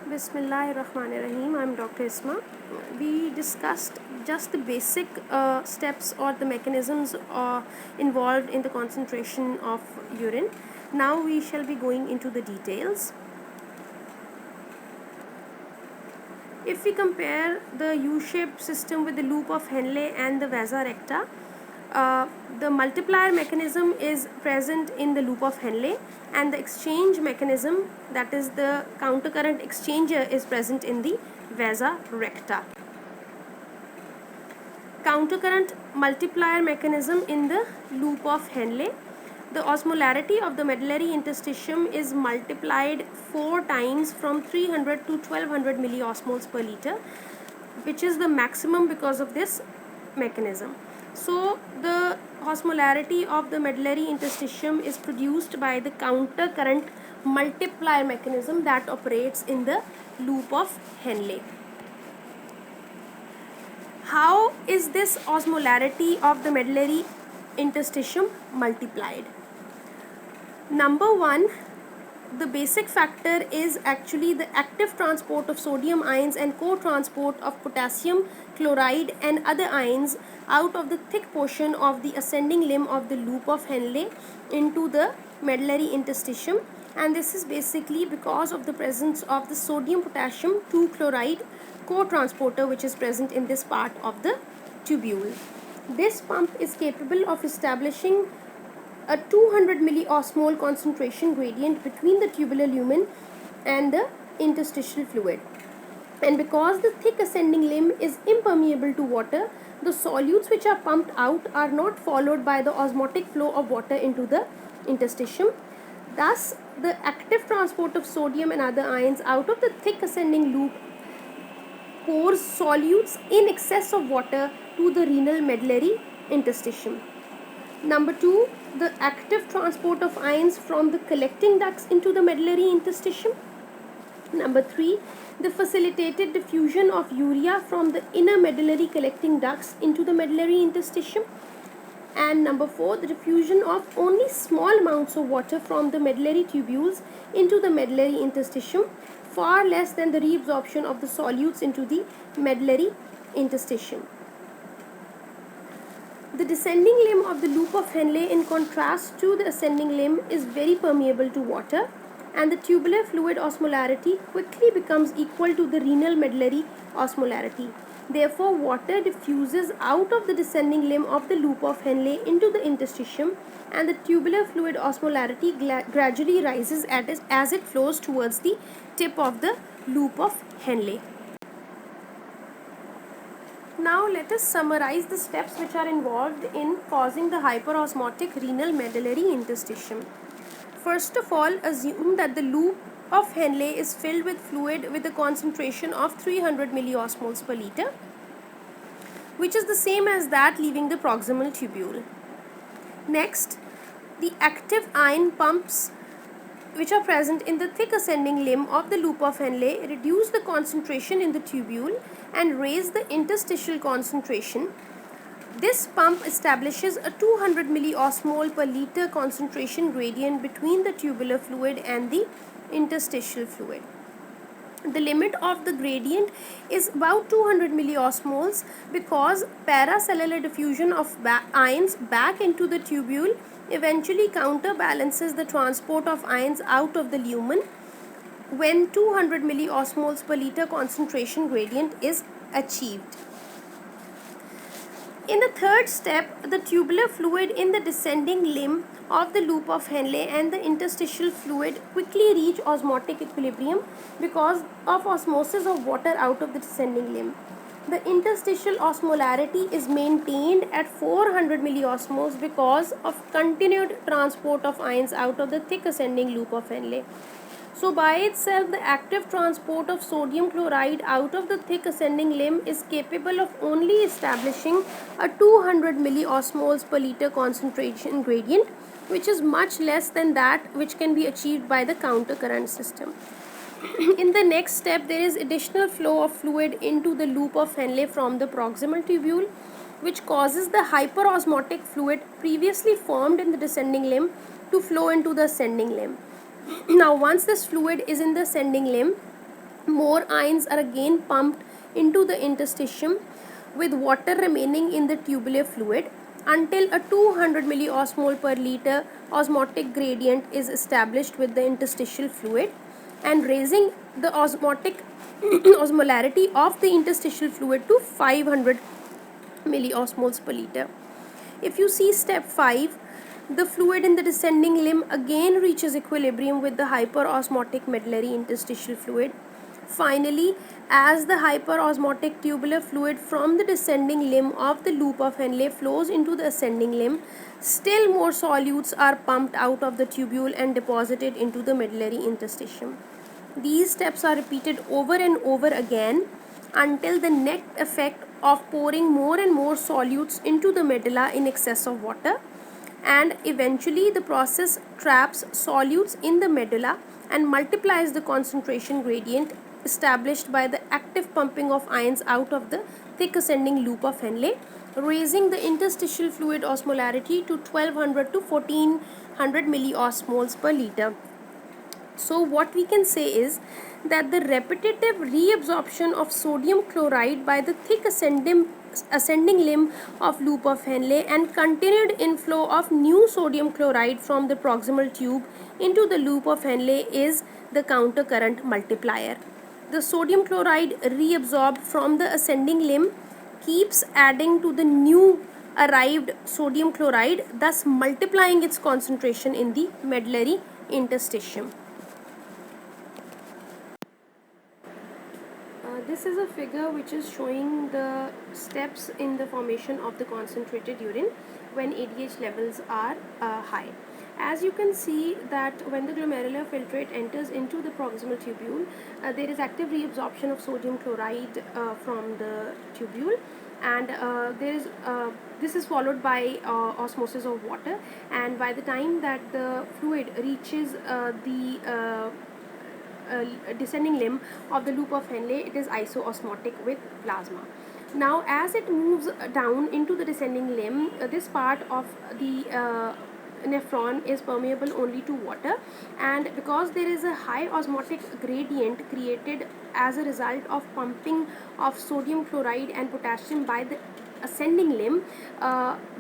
Bismillahirrahmanirrahim. I'm Dr. Isma. We discussed just the basic steps or the mechanisms involved in the concentration of urine. Now we shall be going into the details. If we compare the U-shaped system with the loop of Henle and the vasa recta, the multiplier mechanism is present in the loop of Henle, and the exchange mechanism, that is the countercurrent exchanger, is present in the vasa recta. Countercurrent multiplier mechanism in the loop of Henle. The osmolarity of the medullary interstitium is multiplied 4 times from 300 to 1200 milliosmoles per liter, which is the maximum because of this mechanism. So the osmolarity of the medullary interstitium is produced by the counter current multiplier mechanism that operates in the loop of Henle. How is this osmolarity of the medullary interstitium multiplied? Number one, the basic factor is actually the active transport of sodium ions and co-transport of potassium chloride and other ions out of the thick portion of the ascending limb of the loop of Henle into the medullary interstitium, and this is basically because of the presence of the sodium potassium 2 chloride co-transporter which is present in this part of the tubule. This pump is capable of establishing a 200 milliosmol concentration gradient between the tubular lumen and the interstitial fluid. And because the thick ascending limb is impermeable to water, the solutes which are pumped out are not followed by the osmotic flow of water into the interstitium. Thus, the active transport of sodium and other ions out of the thick ascending loop pours solutes in excess of water to the renal medullary interstitium. Number 2, the active transport of ions from the collecting ducts into the medullary interstitium. Number 3, the facilitated diffusion of urea from the inner medullary collecting ducts into the medullary interstitium. And number 4, the diffusion of only small amounts of water from the medullary tubules into the medullary interstitium, far less than the reabsorption of the solutes into the medullary interstitium. The descending limb of the loop of Henle, in contrast to the ascending limb, is very permeable to water, and the tubular fluid osmolarity quickly becomes equal to the renal medullary osmolarity. Therefore, water diffuses out of the descending limb of the loop of Henle into the interstitium, and the tubular fluid osmolarity gradually rises as it flows towards the tip of the loop of Henle. Now let us summarize the steps which are involved in causing the hyperosmotic renal medullary interstitium. First of all, assume that the loop of Henle is filled with fluid with a concentration of 300 milliosmoles per liter, which is the same as that leaving the proximal tubule. Next, the active ion pumps which are present in the thick ascending limb of the loop of Henle reduce the concentration in the tubule and raise the interstitial concentration. This pump establishes a 200 milliosmol per liter concentration gradient between the tubular fluid and the interstitial fluid. The limit of the gradient is about 200 milliosmoles because paracellular diffusion of ions back into the tubule eventually counterbalances the transport of ions out of the lumen when 200 milliosmoles per liter concentration gradient is achieved. In the third step, the tubular fluid in the descending limb of the loop of Henle and the interstitial fluid quickly reach osmotic equilibrium because of osmosis of water out of the descending limb. The interstitial osmolarity is maintained at 400 milliosmoles because of continued transport of ions out of the thick ascending loop of Henle. So by itself, the active transport of sodium chloride out of the thick ascending limb is capable of only establishing a 200 milliosmoles per liter concentration gradient, which is much less than that which can be achieved by the countercurrent system. In the next step, there is additional flow of fluid into the loop of Henle from the proximal tubule, which causes the hyperosmotic fluid previously formed in the descending limb to flow into the ascending limb. Now, once this fluid is in the ascending limb, more ions are again pumped into the interstitium with water remaining in the tubular fluid until a 200 milliosmol per liter osmotic gradient is established with the interstitial fluid and raising the osmotic osmolarity of the interstitial fluid to 500 milliosmoles per liter. If you see step 5, the fluid in the descending limb again reaches equilibrium with the hyperosmotic medullary interstitial fluid. Finally, as the hyperosmotic tubular fluid from the descending limb of the loop of Henle flows into the ascending limb, still more solutes are pumped out of the tubule and deposited into the medullary interstitium. These steps are repeated over and over again until the net effect of pouring more and more solutes into the medulla in excess of water, and eventually the process traps solutes in the medulla and multiplies the concentration gradient established by the active pumping of ions out of the thick ascending loop of Henle, raising the interstitial fluid osmolarity to 1200 to 1400 milliosmoles per liter. So what we can say is that the repetitive reabsorption of sodium chloride by the thick ascending limb of loop of Henle and continued inflow of new sodium chloride from the proximal tube into the loop of Henle is the countercurrent multiplier. The sodium chloride reabsorbed from the ascending limb keeps adding to the new arrived sodium chloride, thus multiplying its concentration in the medullary interstitium. This is a figure which is showing the steps in the formation of the concentrated urine when ADH levels are high. As you can see that when the glomerular filtrate enters into the proximal tubule, there is active reabsorption of sodium chloride from the tubule, and this is followed by osmosis of water, and by the time that the fluid reaches the descending limb of the loop of Henle, it is isoosmotic with plasma. Now as it moves down into the descending limb, this part of the nephron is permeable only to water, and because there is a high osmotic gradient created as a result of pumping of sodium chloride and potassium by the ascending limb,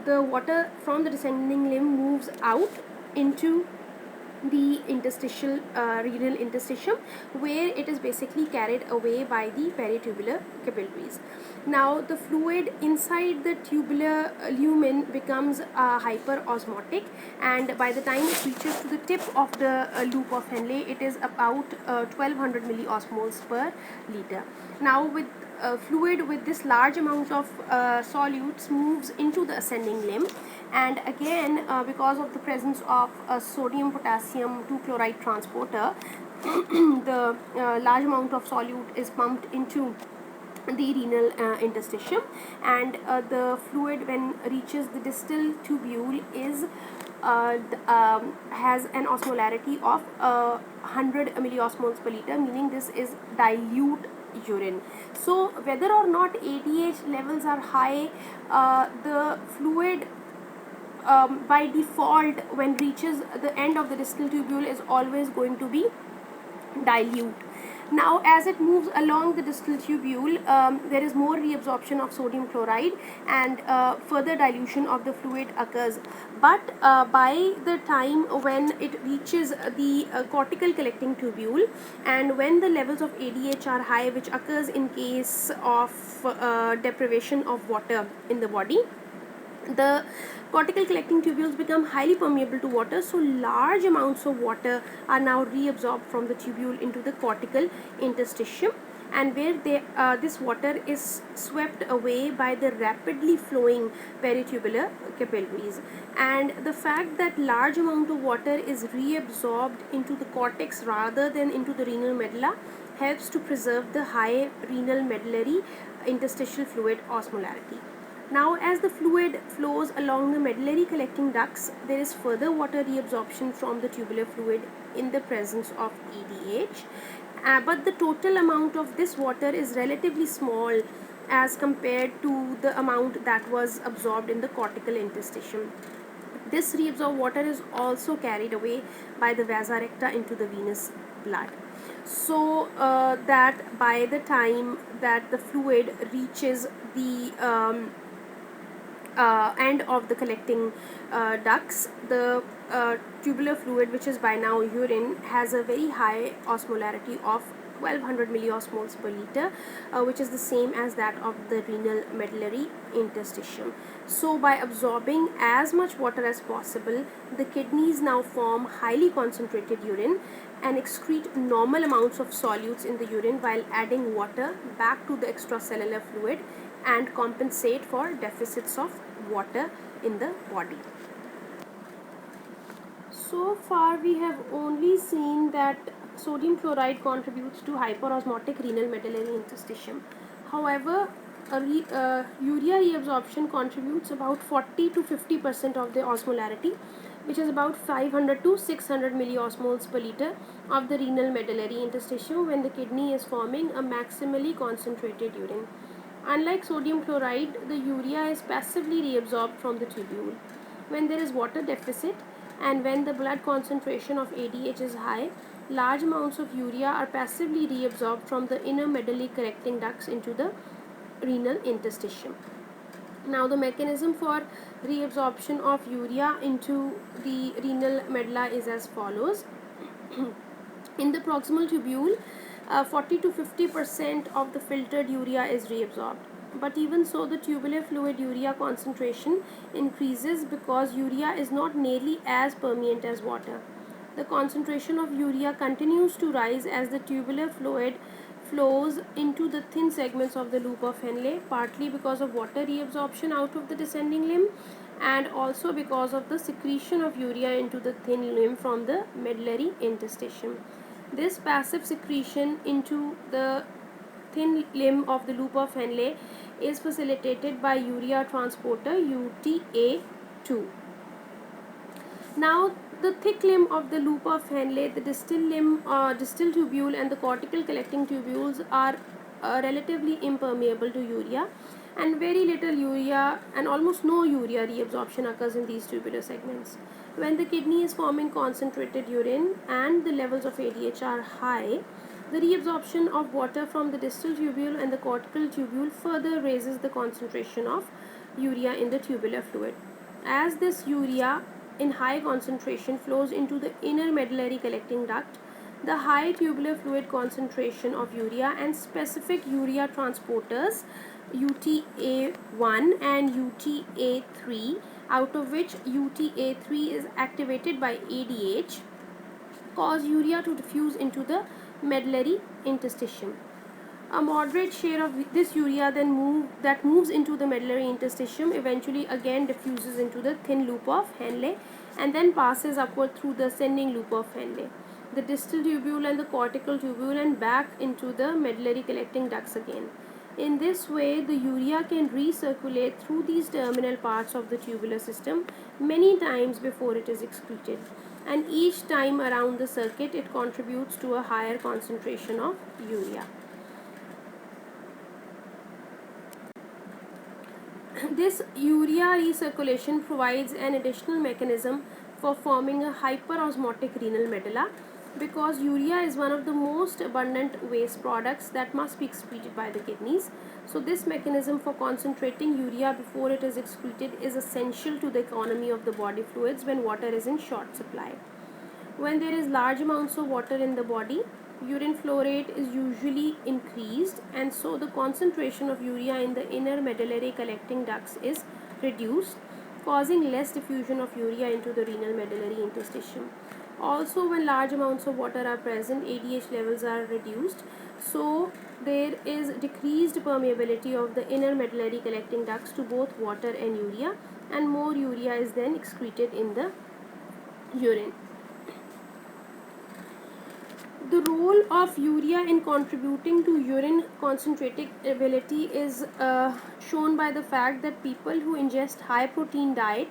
the water from the descending limb moves out into the interstitial renal interstitium, where it is basically carried away by the peritubular capillaries. Now the fluid inside the tubular lumen becomes hyperosmotic, and by the time it reaches to the tip of the loop of Henle, it is about 1200 milliosmoles per liter. Now with fluid with this large amount of solutes moves into the ascending limb, and again because of the presence of sodium potassium 2 chloride transporter, the large amount of solute is pumped into the renal interstitium, and the fluid when reaches the distal tubule is has an osmolarity of 100 milliosmoles per liter, meaning this is dilute urine. So whether or not ADH levels are high, the fluid by default when reaches the end of the distal tubule is always going to be dilute. Now as it moves along the distal tubule, there is more reabsorption of sodium chloride, and further dilution of the fluid occurs, but by the time when it reaches the cortical collecting tubule, and when the levels of ADH are high, which occurs in case of deprivation of water in the body, the cortical collecting tubules become highly permeable to water, so large amounts of water are now reabsorbed from the tubule into the cortical interstitium, and where this water is swept away by the rapidly flowing peritubular capillaries. And the fact that large amount of water is reabsorbed into the cortex rather than into the renal medulla helps to preserve the high renal medullary interstitial fluid osmolarity. Now as the fluid flows along the medullary collecting ducts, there is further water reabsorption from the tubular fluid in the presence of ADH, but the total amount of this water is relatively small as compared to the amount that was absorbed in the cortical interstitium. This reabsorbed water is also carried away by the vasa recta into the venous blood. so that by the time that the fluid reaches the end of the collecting ducts, the tubular fluid, which is by now urine, has a very high osmolarity of 1200 milliosmoles per liter, which is the same as that of the renal medullary interstitium. So by absorbing as much water as possible, the kidneys now form highly concentrated urine and excrete normal amounts of solutes in the urine while adding water back to the extracellular fluid and compensate for deficits of water in the body. So far we have only seen that sodium chloride contributes to hyperosmotic renal medullary interstitium. However, urea reabsorption contributes about 40 to 50% of the osmolarity, which is about 500 to 600 milliosmoles per liter of the renal medullary interstitium when the kidney is forming a maximally concentrated urine. Unlike sodium chloride, the urea is passively reabsorbed from the tubule. When there is water deficit and when the blood concentration of ADH is high, large amounts of urea are passively reabsorbed from the inner medullary collecting ducts into the renal interstitium. Now, the mechanism for reabsorption of urea into the renal medulla is as follows. In the proximal tubule, 40 to 50% of the filtered urea is reabsorbed. But even so, the tubular fluid urea concentration increases because urea is not nearly as permeant as water. The concentration of urea continues to rise as the tubular fluid flows into the thin segments of the loop of Henle, partly because of water reabsorption out of the descending limb and also because of the secretion of urea into the thin limb from the medullary interstitium. This passive secretion into the thin limb of the loop of Henle is facilitated by urea transporter UTA2. Now, the thick limb of the loop of Henle, the distal limb, distal tubule, and the cortical collecting tubules are relatively impermeable to urea, and very little urea and almost no urea reabsorption occurs in these tubular segments. When the kidney is forming concentrated urine and the levels of ADH are high, the reabsorption of water from the distal tubule and the cortical tubule further raises the concentration of urea in the tubular fluid. As this urea in high concentration flows into the inner medullary collecting duct, the high tubular fluid concentration of urea and specific urea transporters UTA1 and UTA3, out of which UTA3 is activated by ADH, cause urea to diffuse into the medullary interstitium. A moderate share of this urea then moves into the medullary interstitium eventually again diffuses into the thin loop of Henle and then passes upward through the ascending loop of Henle, the distal tubule and the cortical tubule, and back into the medullary collecting ducts again. In this way, the urea can recirculate through these terminal parts of the tubular system many times before it is excreted, and each time around the circuit it contributes to a higher concentration of urea. This urea recirculation provides an additional mechanism for forming a hyperosmotic renal medulla because urea is one of the most abundant waste products that must be excreted by the kidneys. So this mechanism for concentrating urea before it is excreted is essential to the economy of the body fluids when water is in short supply. When there is large amounts of water in the body, urine flow rate is usually increased, and so the concentration of urea in the inner medullary collecting ducts is reduced, causing less diffusion of urea into the renal medullary interstitium. Also, when large amounts of water are present, ADH levels are reduced, so there is decreased permeability of the inner medullary collecting ducts to both water and urea, and more urea is then excreted in the urine. The role of urea in contributing to urine concentratability is shown by the fact that people who ingest high protein diet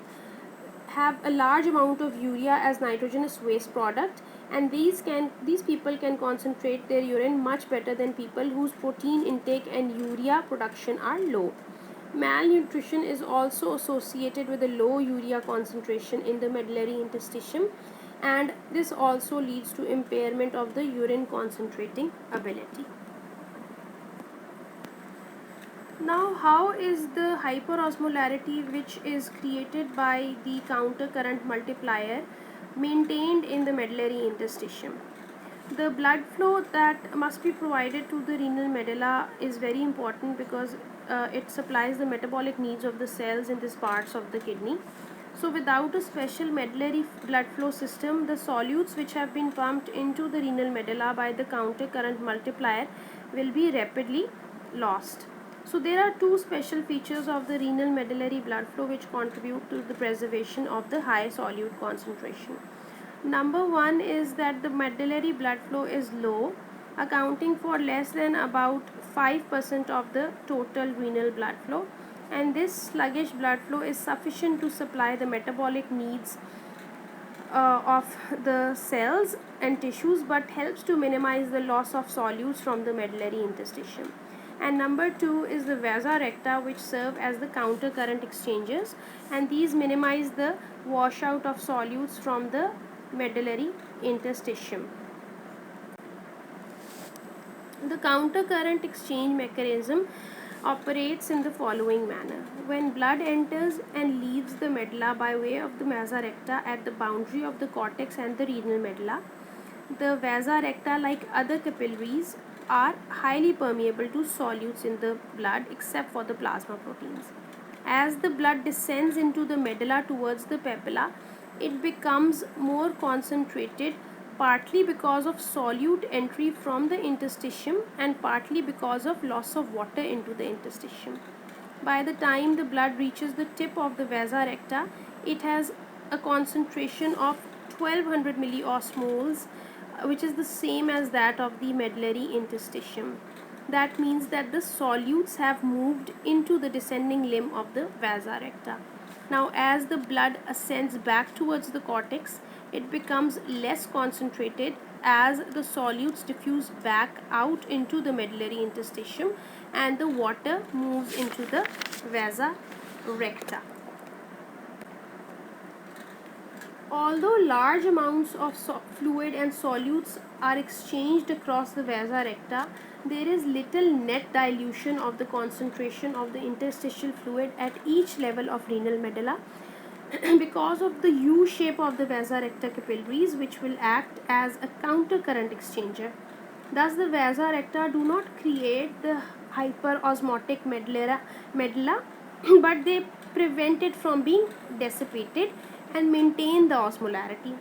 have a large amount of urea as nitrogenous waste product, and these people can concentrate their urine much better than people whose protein intake and urea production are low. Malnutrition is also associated with a low urea concentration in the medullary interstitium, and this also leads to impairment of the urine concentrating ability. Now, how is the hyperosmolarity, which is created by the counter current multiplier, maintained in the medullary interstitium? The blood flow that must be provided to the renal medulla is very important because it supplies the metabolic needs of the cells in these parts of the kidney. So without a special medullary blood flow system, the solutes which have been pumped into the renal medulla by the counter current multiplier will be rapidly lost. So there are two special features of the renal medullary blood flow which contribute to the preservation of the high solute concentration. Number one is that the medullary blood flow is low, accounting for less than about 5% of the total renal blood flow, and this sluggish blood flow is sufficient to supply the metabolic needs of the cells and tissues, but helps to minimize the loss of solutes from the medullary interstitium. And number two is the vasa recta, which serve as the counter current exchangers, and these minimize the washout of solutes from the medullary interstitium. The counter current exchange mechanism operates in the following manner. When blood enters and leaves the medulla by way of the vasa recta at the boundary of the cortex and the renal medulla, the vasa recta, like other capillaries, are highly permeable to solutes in the blood except for the plasma proteins. As the blood descends into the medulla towards the papilla, it becomes more concentrated, partly because of solute entry from the interstitium and partly because of loss of water into the interstitium. By the time the blood reaches the tip of the vasa recta, it has a concentration of 1200 milliosmoles, which is the same as that of the medullary interstitium. That means that the solutes have moved into the descending limb of the vasa recta. Now, as the blood ascends back towards the cortex, it becomes less concentrated as the solutes diffuse back out into the medullary interstitium and the water moves into the vasa recta. Although large amounts of fluid and solutes are exchanged across the vasa recta, there is little net dilution of the concentration of the interstitial fluid at each level of renal medulla because of the U shape of the vasa recta capillaries, which will act as a counter current exchanger. Thus, the vasa recta do not create the hyperosmotic medulla, but they prevent it from being dissipated and maintain the osmolarity.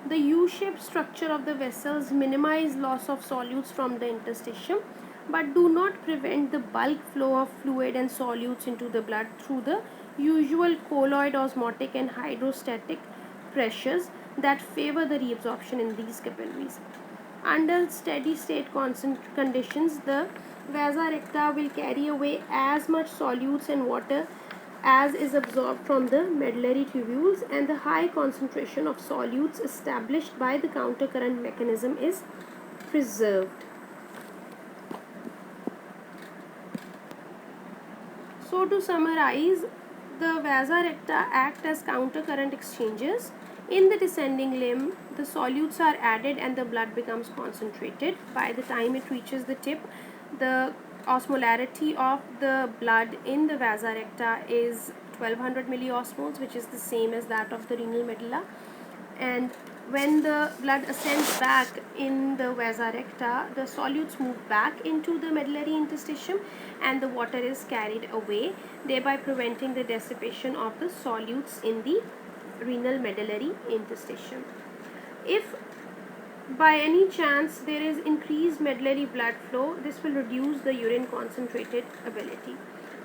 The U-shaped structure of the vessels minimize loss of solutes from the interstitium, but do not prevent the bulk flow of fluid and solutes into the blood through the usual colloid osmotic and hydrostatic pressures that favor the reabsorption in these capillaries. Under steady state conditions, the vasa recta will carry away as much solutes and water as is absorbed from the medullary tubules, and the high concentration of solutes established by the counter current mechanism is preserved. So to summarize, the vasa recta act as counter current exchangers. In the descending limb, the solutes are added and the blood becomes concentrated. By the time it reaches the tip, the osmolarity of the blood in the vasa recta is 1200 milliosmoles, which is the same as that of the renal medulla. And when the blood ascends back in the vasa recta, the solutes move back into the medullary interstitium and the water is carried away, thereby preventing the dissipation of the solutes in the renal medullary interstitium. If by any chance there is increased medullary blood flow, this will reduce the urine concentrated ability.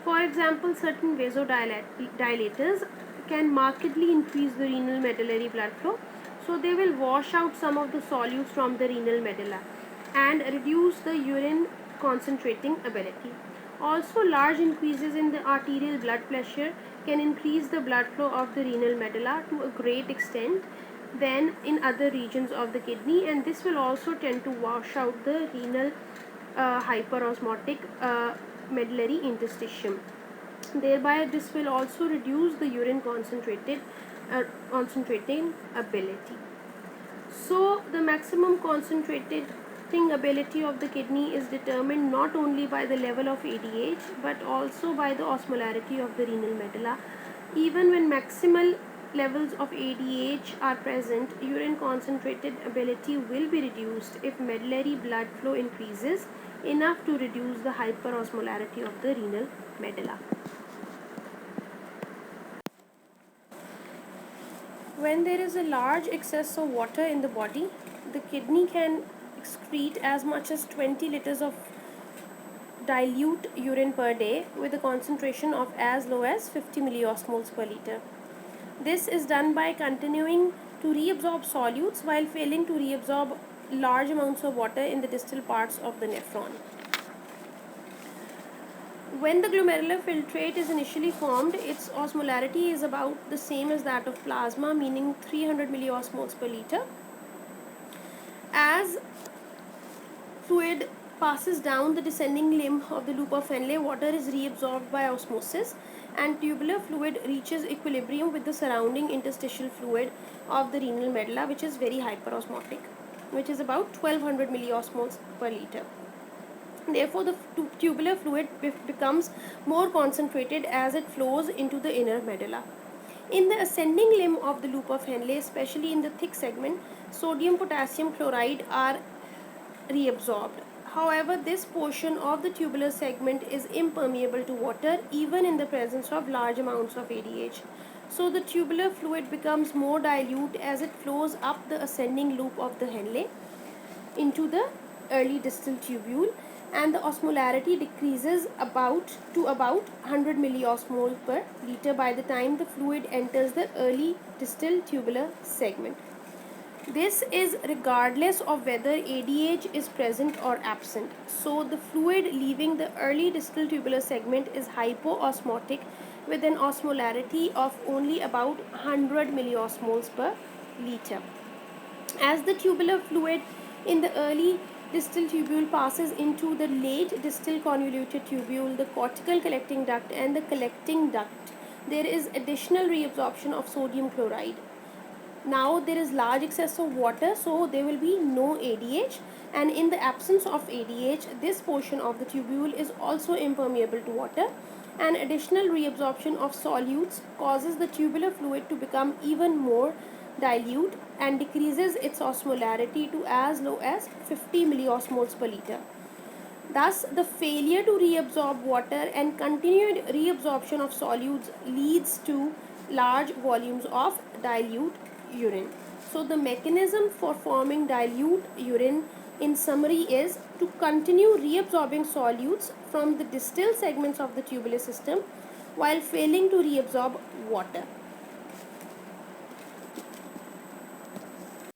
For example, certain vasodilators can markedly increase the renal medullary blood flow, so they will wash out some of the solutes from the renal medulla and reduce the urine concentrating ability. Also, large increases in the arterial blood pressure can increase the blood flow of the renal medulla to a great extent than in other regions of the kidney, and this will also tend to wash out the renal hyperosmotic medullary interstitium. Thereby, this will also reduce the urine concentrating ability. So the maximum concentrating ability of the kidney is determined not only by the level of ADH but also by the osmolarity of the renal medulla. Even when maximal levels of ADH are present, urine concentrated ability will be reduced if medullary blood flow increases enough to reduce the hyperosmolarity of the renal medulla. When there is a large excess of water in the body, the kidney can excrete as much as 20 liters of dilute urine per day with a concentration of as low as 50 milliosmoles per liter. This is done by continuing to reabsorb solutes while failing to reabsorb large amounts of water in the distal parts of the nephron. When the glomerular filtrate is initially formed, its osmolarity is about the same as that of plasma, meaning 300 milliosmoles per liter. As fluid passes down the descending limb of the loop of Henle, water is reabsorbed by osmosis and tubular fluid reaches equilibrium with the surrounding interstitial fluid of the renal medulla, which is very hyperosmotic, which is about 1200 milliosmoles per liter. Therefore, the tubular fluid becomes more concentrated as it flows into the inner medulla. In the ascending limb of the loop of Henle, especially in the thick segment, sodium potassium chloride are reabsorbed. However, this portion of the tubular segment is impermeable to water even in the presence of large amounts of ADH. So the tubular fluid becomes more dilute as it flows up the ascending loop of the Henle into the early distal tubule, and the osmolarity decreases to about 100 milliosmol per liter by the time the fluid enters the early distal tubular segment. This is regardless of whether ADH is present or absent. So the fluid leaving the early distal tubular segment is hypoosmotic with an osmolarity of only about 100 milliosmoles per liter. As the tubular fluid in the early distal tubule passes into the late distal convoluted tubule, the cortical collecting duct and the collecting duct, there is additional reabsorption of sodium chloride. Now there is large excess of water, so there will be no ADH, and in the absence of ADH, this portion of the tubule is also impermeable to water, and additional reabsorption of solutes causes the tubular fluid to become even more dilute and decreases its osmolarity to as low as 50 milliosmoles per liter. Thus, the failure to reabsorb water and continued reabsorption of solutes leads to large volumes of dilute urine. So, the mechanism for forming dilute urine in summary is to continue reabsorbing solutes from the distal segments of the tubular system while failing to reabsorb water.